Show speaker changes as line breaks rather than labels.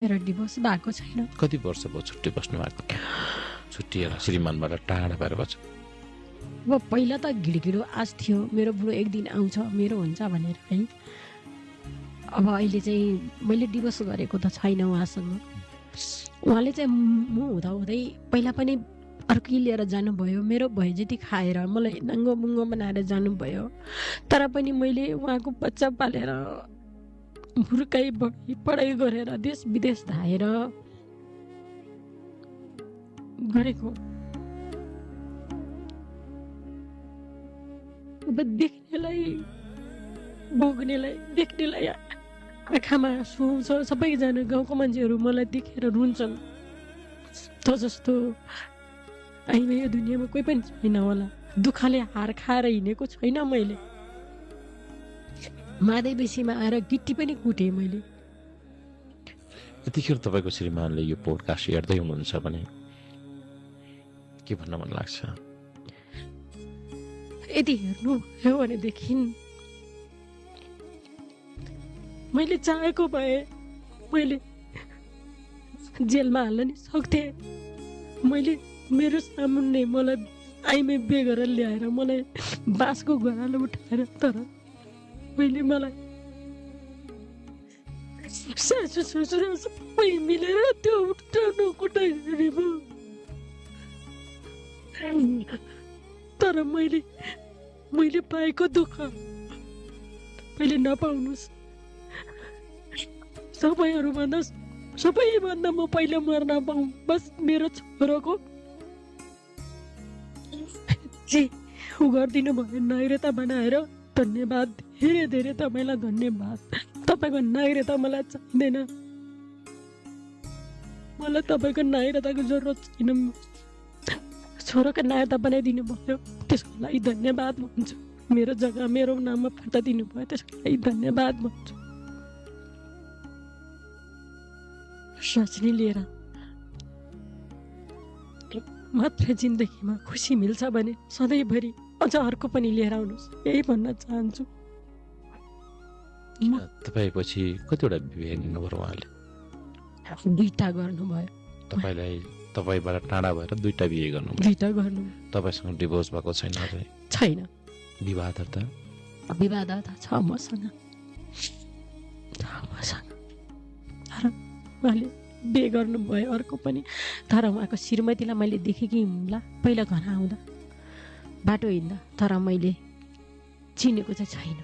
मेरो डिभोर्स भएको छैन।
कति वर्ष भयो छुट्टी बस्नु भएको? छुट्टिएर श्रीमानबाट टाढा भएर बस्छ।
अब पहिला त घिडघिडो आश थियो मेरो बुढो एक दिन आउँछ मेरो हुन्छ भनेर है। अब अहिले चाहिँ मैले डिभोर्स गरेको त छैन उहाँसँग। उहाँले चाहिँ म हुँदाहुँदै पहिला पनि अर्कै लिएर जानुभयो, मेरो भए जति खाएर मलाई नाङ्गो मुङ्गो बनाएर जानुभयो। तर पनि मैले उहाँको बच्चा पालेर हुर्काइ बढाइ पढाइ गरेर देश विदेश धाएर गरेको। अब देख्नेलाई भोग्नेलाई देख्नेलाई आँखामा आँसु आउँछ। सबैजना गाउँको मान्छेहरू मलाई देखेर रुन्छन्। त जस्तो आइमा यो दुनियाँमा कोही पनि छैन होला। दुःखले हार खाएर हिँडेको छैन मैले। मादै बेसीमा आएर गिट्टी पनि कुटेँ मैले।
यतिखेर तपाईँको श्रीमानले यो पोडकास्ट हेर्दै हुनुहुन्छ भने के भन्न मन लाग्छ?
यदि हेर्नुभयो भनेदेखि मैले चाहेको भए मैले जेलमा हाल्न नि सक्थेँ। मैले मेरो सामुन्ने मलाई आइमे बे गरेर ल्याएर मलाई बाँसको घोडालो उठाएर, तर मैले मलाई सासु ससुरा सबै मिलेर त्यो उठाउनु कुटाइदिने भयो। तर मैले पाएको दुःख मैले नपाउनुहोस्। सबैभन्दा म पहिला मर्न पाऊँ बस मेरो छोरोको जे उ गरिदिनु भयो नागरिकता बनाएर। धन्यवाद, धेरै धेरै तपाईँलाई धन्यवाद। तपाईँको नागरिकता मलाई चाहिँदैन। मलाई तपाईँको नागरिकताको जरुरत छैन। छोरोको नागरिकता बनाइदिनु भयो त्यसको लागि धन्यवाद भन्छु। मेरो जग्गा मेरो नाममा फिर्ता दिनुभयो त्यसको लागि धन्यवाद भन्छु। सोच्ने लिएर मात्र जिन्दगीमा खुसी मिल्छ भने सधैँभरि अझ अर्को पनि लिएर आउनुहोस्, यही भन्न चाहन्छु।
तपाईँ पछि कतिवटा विवाह गर्नुभयो उहाँले?
2टा गर्नुभयो।
तपाईँबाट टाढा भएर 2टा बिहे गर्नुभयो?
2टा गर्नु।
तपाईँसँग डिभोर्स भएको छैन अझै?
छैन।
विवाह दर्ता
छ मसँग। तर उहाँले बिहे गर्नुभयो अर्को पनि। तर उहाँको श्रीमतीलाई मैले देखेकी हुँला पहिला घर आउँदा बाटो हिँड्दा, तर मैले चिनेको चाहिँ छैन।